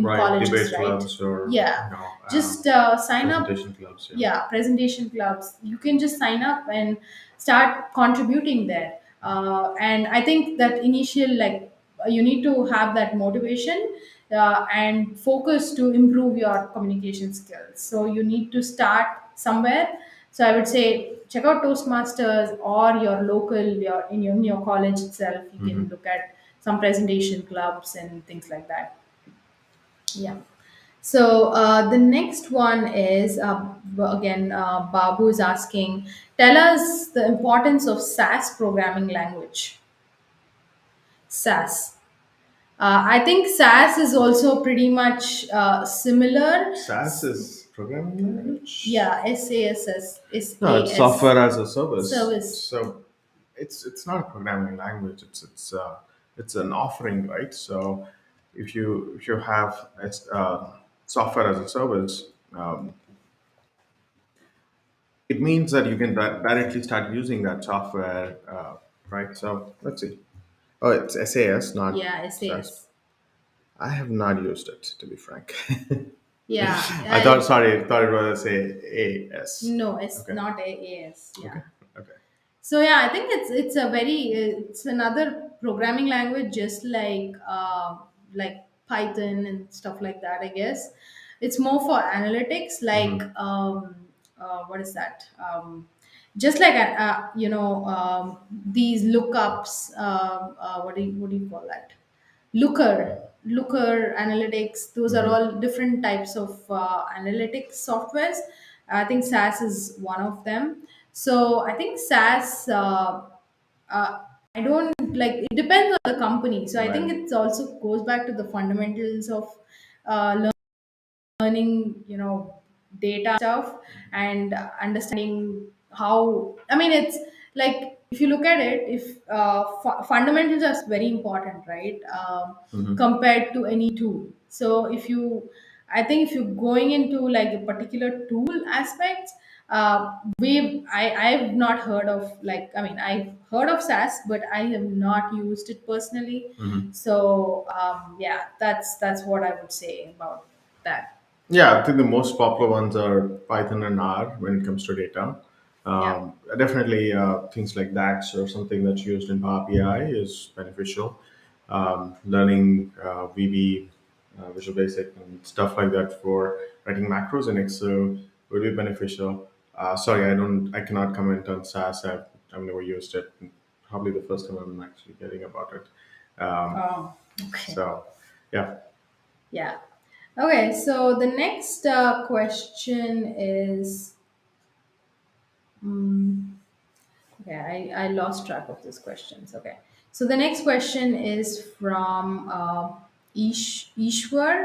Right, colleges, debate right? clubs or Yeah, just sign up. presentation clubs. Yeah. Yeah, presentation clubs, you can just sign up and start contributing there. And I think that initial, like, you need to have that motivation and focus to improve your communication skills, so you need to start somewhere. So I would say check out Toastmasters, or your local, in your college itself, you can Hmm. look at some presentation clubs and things like that. Yeah. So the next one is again, Babu is asking, tell us the importance of SAS programming language. SAS. I think SAS is also pretty much similar. SAS is programming language. Yeah, SASS is No, it's AS software as a service. service. So it's not a programming language. It's an offering, right? So if you have software as a service, it means that you can directly start using that software, right? So let's see. Oh, it's SAS, not Yeah, SAS. SAS. I have not used it, to be frank. Yeah, I thought, sorry, I thought it was AS. no, it's Okay. not AAS. Yeah. Okay. Okay. So yeah, I think it's a very it's another programming language, just like Python and stuff like that. I guess it's more for analytics, like Hmm. what is that? Just like these lookups. What do you call that? Looker analytics. Those are Hmm. all different types of analytics softwares. I think SAS is one of them. So I think SAS, uh, I don't like, it depends on the company. So I think Right. it also goes back to the fundamentals of learning, data stuff, and understanding how, I mean, it's like, if you look at it, if fundamentals are very important, right? Hmm. Compared to any tool. So if you, I think if you're going into like a particular tool aspects, I've not heard of, like, I mean, I've heard of SAS, but I have not used it personally. Hmm. So yeah, that's what I would say about that. Yeah, I think the most popular ones are Python and R when it comes to data. Yeah. Definitely, things like DAX or something that's used in Power BI is beneficial. Learning VB, Visual Basic, and stuff like that for writing macros in Excel would be beneficial. Sorry, I cannot comment on SAS. I've never used it. Probably the first time I'm actually hearing about it. Oh, okay. So, yeah. Yeah. Okay. So the next question is, okay, I lost track of these questions. Okay. So the next question is from Ishwar,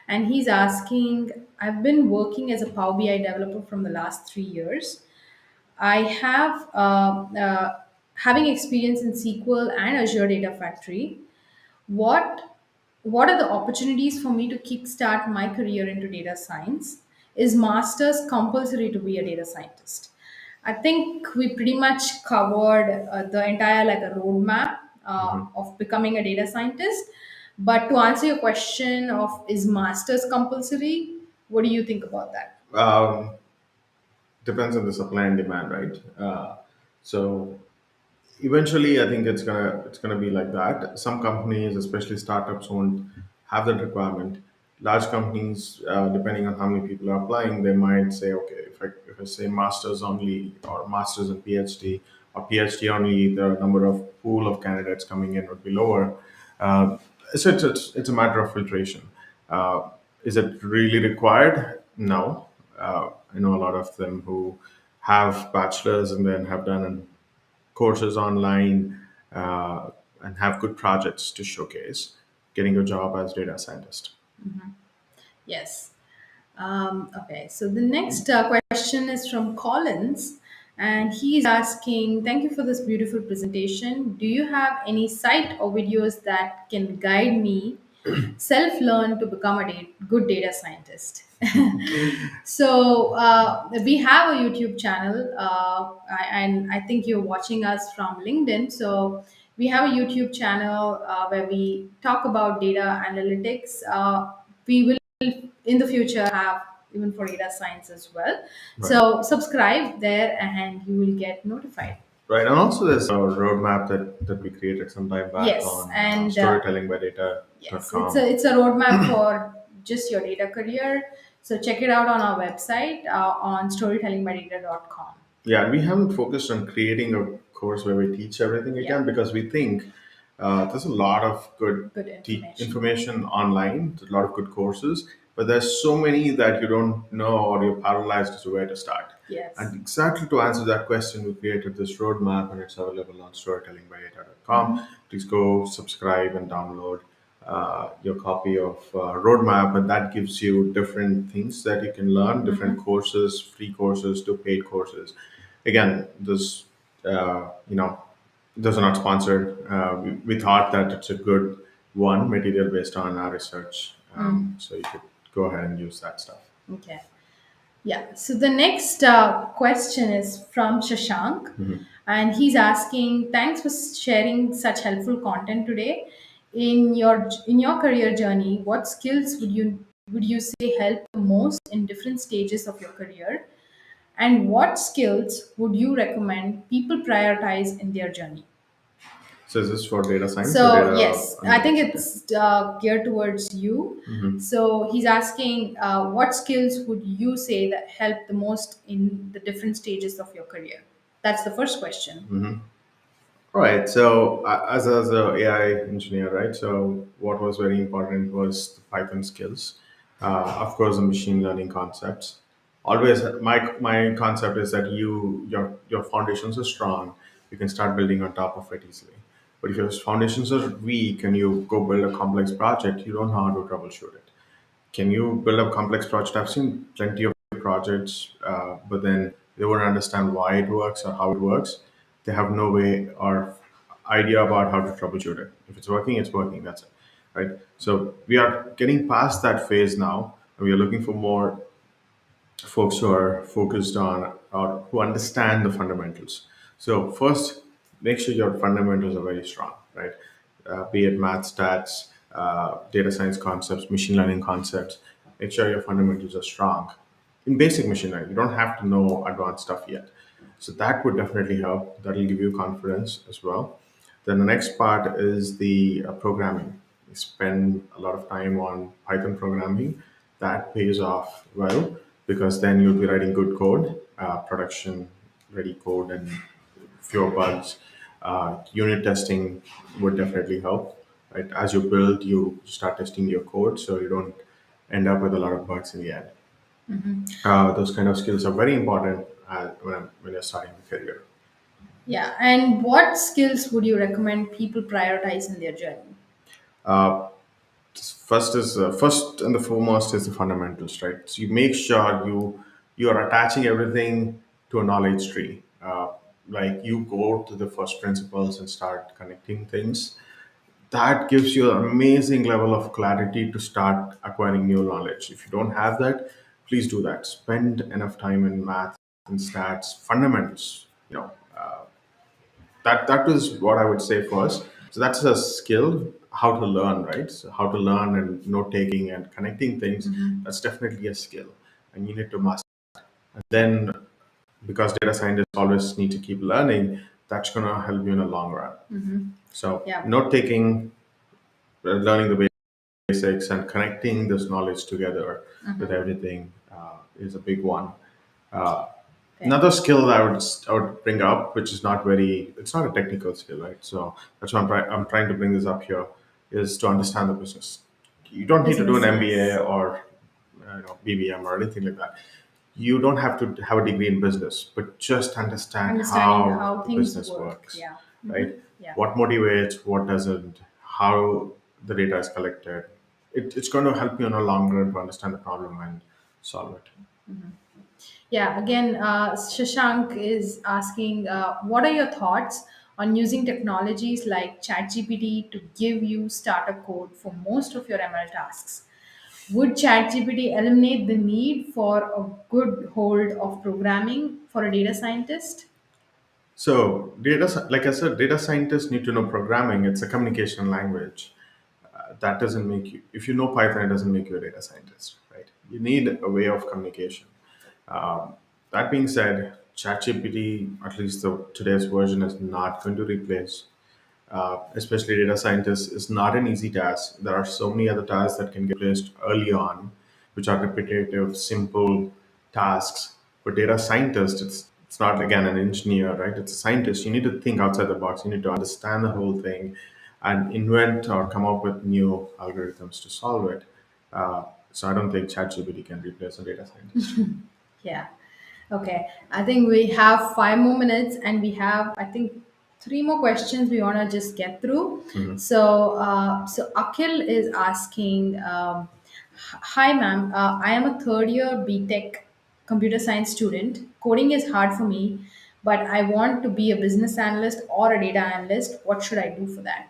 and he's asking, I've been working as a Power BI developer from the last 3 years. I have having experience in SQL and Azure Data Factory. What what are the opportunities for me to kickstart my career into data science? Is masters compulsory to be a data scientist? I think we pretty much covered the entire, like, a roadmap of becoming a data scientist. But to answer your question of, is masters compulsory, what do you think about that? Um, Depends on the supply and demand, right? So eventually, I think it's gonna be like that. Some companies, especially startups, won't have that requirement. Large companies, depending on how many people are applying, they might say, okay, if I say masters only or masters and PhD, a PhD only, the number of pool of candidates coming in would be lower. Uh, it's a matter of filtration. Is it really required? No. I know a lot of them who have bachelors and then have done courses online and have good projects to showcase getting a job as data scientist. Yes. Okay, so the next question is from Collins, and he's asking, thank you for this beautiful presentation. Do you have any site or videos that can guide me self learn to become a good data scientist? So we have a YouTube channel, and I think you're watching us from LinkedIn. So we have a YouTube channel where we talk about data analytics. We will in the future have even for data science as well. Right. So subscribe there and you will get notified. Right. And also there's a roadmap that we created some time back Yes, on and yes, storytellingbyData.com. it's a roadmap for just your data career. So check it out on our website on storytellingbydata.com. Yeah, we haven't focused on creating a course where we teach everything Yeah, again because we think there's a lot of good good information. information online, there's a lot of good courses, but there's so many that you don't know or you're paralyzed as to where to start. Yes. And exactly to answer that question, we created this roadmap and it's available on storytellingbydata.com. Mm-hmm. Please go subscribe and download your copy of roadmap, and that gives you different things that you can learn, different courses, free courses to paid courses. Again, this those are not sponsored. We thought that it's a good one material based on our research, so you could go ahead and use that stuff. Okay. Yeah. So the next question is from Shashank, and he's asking, "Thanks for sharing such helpful content today. In your career journey, what skills would you say help the most in different stages of your career, and what skills would you recommend people prioritize in their journey?" So is this for data science or So data yes, I think analytics? Okay. it's geared towards you. So he's asking, what skills would you say that help the most in the different stages of your career? That's the first question. All right. So as a AI engineer, right? So what was very important was the Python skills. Of course, the machine learning concepts. Always, my concept is that your foundations are strong, you can start building on top of it easily. But if your foundations are weak and you go build a complex project, you don't know how to troubleshoot it. Can you build a complex project? I've seen plenty of projects, but then they won't understand why it works or how it works. They have no way or idea about how to troubleshoot it. If it's working, it's working. That's it, right? So we are getting past that phase now, and we are looking for more folks who are focused on or who understand the fundamentals. So first, make sure your fundamentals are very strong, right? Be it math, stats, data science concepts, machine learning concepts. Make sure your fundamentals are strong. In basic machine learning, you don't have to know advanced stuff yet. So that would definitely help. That'll give you confidence as well. Then the next part is the programming. You spend a lot of time on Python programming. That pays off well because then you'll be writing good code, production ready code, and fewer bugs. Unit testing would definitely help. Right, as you build, you start testing your code, so you don't end up with a lot of bugs in the end. Those kind of skills are very important when you're starting a career. Yeah. And what skills would you recommend people prioritize in their journey? First and the foremost is the fundamentals, right? So you make sure you are attaching everything to a knowledge tree. Like you go to the first principles and start connecting things. That gives you an amazing level of clarity to start acquiring new knowledge. If you don't have that, please do that. Spend enough time in math and stats, fundamentals. That was what I would say first. So that's a skill, how to learn, right? So how to learn and note taking and connecting things. That's definitely a skill, and you need to master. And then, because data scientists always need to keep learning, that's gonna help you in the long run. So Yeah. note taking, learning the basics, and connecting this knowledge together with everything is a big one. Okay. Another skill that I would bring up, which is not very, it's not a technical skill, right? So that's why I'm trying to bring this up here, is to understand the business. You don't need to do Business, an MBA yes. or BBM or anything like that. You don't have to have a degree in business, but just understand Understanding how how the things business work. works, Yeah. right? Yeah. What motivates, what doesn't, how the data is collected. It's going to help you in a long run to understand the problem and solve it. Yeah, again, Shashank is asking, what are your thoughts on using technologies like ChatGPT to give you starter code for most of your ML tasks? Would ChatGPT eliminate the need for a good hold of programming for a data scientist? So, like I said, data scientists need to know programming. It's a communication language. That doesn't make you, if you know Python, it doesn't make you a data scientist, right? You need a way of communication. Um, that being said, ChatGPT, at least the today's version, is not going to replace, especially data scientists, is not an easy task. There are so many other tasks that can get placed early on, which are repetitive, simple tasks. For data scientists, it's not again an engineer, right? It's a scientist. You need to think outside the box. You need to understand the whole thing, and invent or come up with new algorithms to solve it. So I don't think ChatGPT can replace a data scientist. Yeah. Okay. I think we have 5 more minutes and we have, I think, three more questions we want to just get through. So Akhil is asking, hi, ma'am. I am a third year BTech computer science student. Coding is hard for me, but I want to be a business analyst or a data analyst. What should I do for that?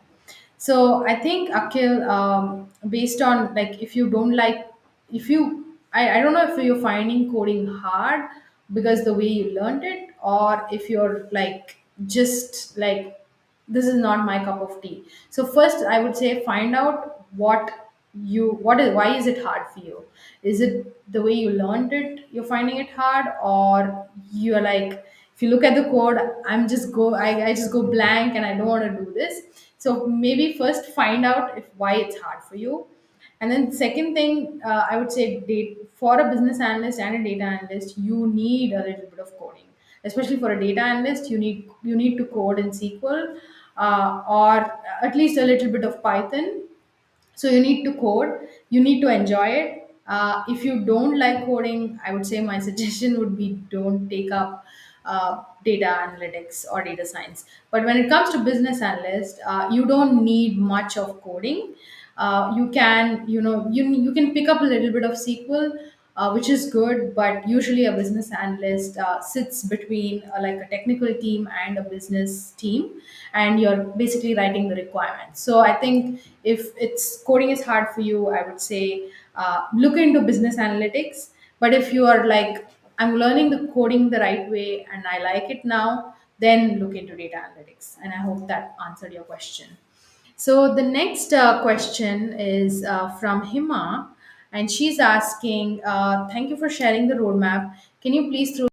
So I think Akhil, based on like if you don't like, if you, I don't know if you're finding coding hard because the way you learned it, or if you're like just like this is not my cup of tea. So first, I would say find out what is why is it hard for you? Is it the way you learned it? You're finding it hard, or you're like if you look at the code, I just go blank and I don't want to do this. So maybe first find out if why it's hard for you, and then second thing, I would say for a business analyst and a data analyst, you need a little bit of coding. Especially for a data analyst, you need to code in SQL, or at least a little bit of Python. So you need to code, you need to enjoy it. If you don't like coding, I would say my suggestion would be don't take up data analytics or data science. But when it comes to business analyst, you don't need much of coding. You can, you can pick up a little bit of SQL, which is good. But usually, a business analyst sits between like a technical team and a business team, and you're basically writing the requirements. So I think if it's coding is hard for you, I would say look into business analytics. But if you are like I'm learning the coding the right way and I like it now, then look into data analytics. And I hope that answered your question. So the next question is from Hima, and she's asking, "Thank you for sharing the roadmap. Can you please throw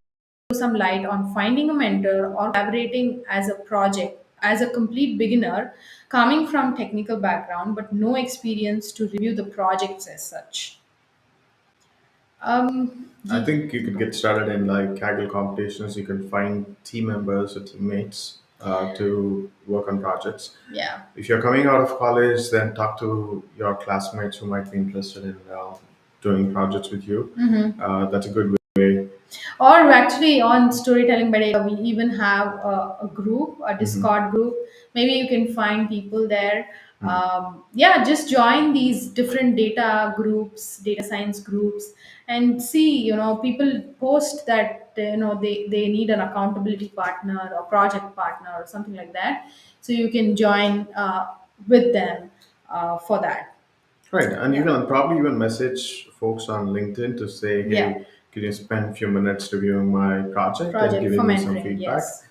some light on finding a mentor or collaborating as a project as a complete beginner, coming from technical background but no experience to review the projects as such?" I Ye- think you could get started in like Kaggle competitions. You can find team members or teammates to work on projects. yeah. If you're coming out of college, then talk to your classmates who might be interested in doing projects with you. That's a good way. Or actually, on storytelling by data, we even have a group, a Discord group. Maybe you can find people there. Yeah, just join these different data groups, data science groups, and see. People post that they need an accountability partner or project partner or something like that. So you can join with them for that. Right, and you Yeah, can probably even message folks on LinkedIn to say, yeah. "Hey, can you spend a few minutes reviewing my project and Project for giving me some mentoring. feedback?" Yes.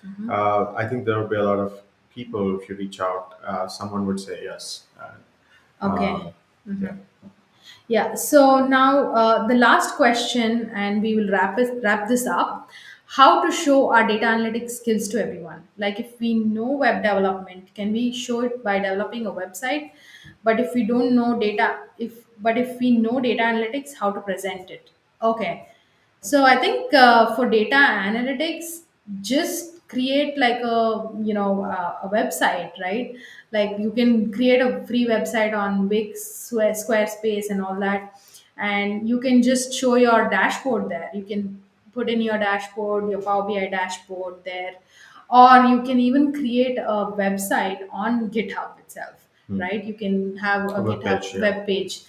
I think there will be a lot of people if you reach out. Someone would say yes. Okay. Yeah. Yeah. So now the last question, and we will wrap this up. How to show our data analytics skills to everyone? Like if we know web development, can we show it by developing a website? But if we don't know data, if we know data analytics, how to present it? Okay. So I think for data analytics, just create like a website, right? Like you can create a free website on Wix, Squarespace, and all that, and you can just show your dashboard there. You can put in your dashboard, your Power BI dashboard there, or you can even create a website on GitHub itself, right? You can have A a web GitHub page, yeah. web page.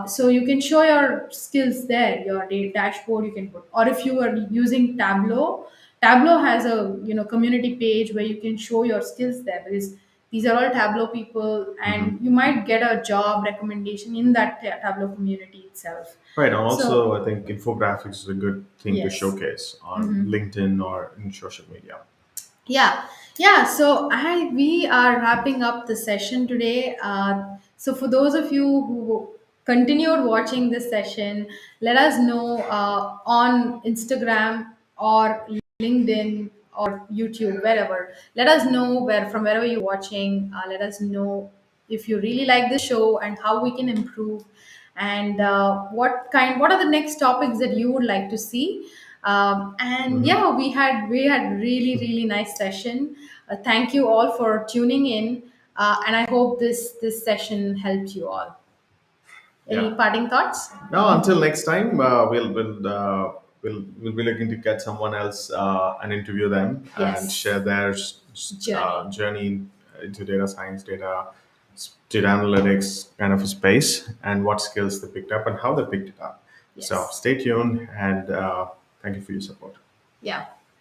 So you can show your skills there, your dashboard you can put. Or if you are using Tableau, Tableau has a community page where you can show your skills there, because these are all Tableau people, and you might get a job recommendation in that Tableau community itself. Right, and So also I think infographics is a good thing to yes. showcase on LinkedIn or in social media. Yeah, yeah. So we are wrapping up the session today. So for those of you who continued watching this session, let us know on Instagram or LinkedIn or YouTube, wherever. Let us know from wherever you're watching. Let us know if you really like the show and how we can improve, and what are the next topics that you would like to see. And yeah, we had really nice session. Thank you all for tuning in, and I hope this session helped you all. Yeah. Any parting thoughts? No, until next time, we'll be looking to get someone else and interview them and Yes. share their Journey. journey into data science, data analytics kind of a space, and what skills they picked up and how they picked it up. So Yes. stay tuned, and thank you for your support. Yeah.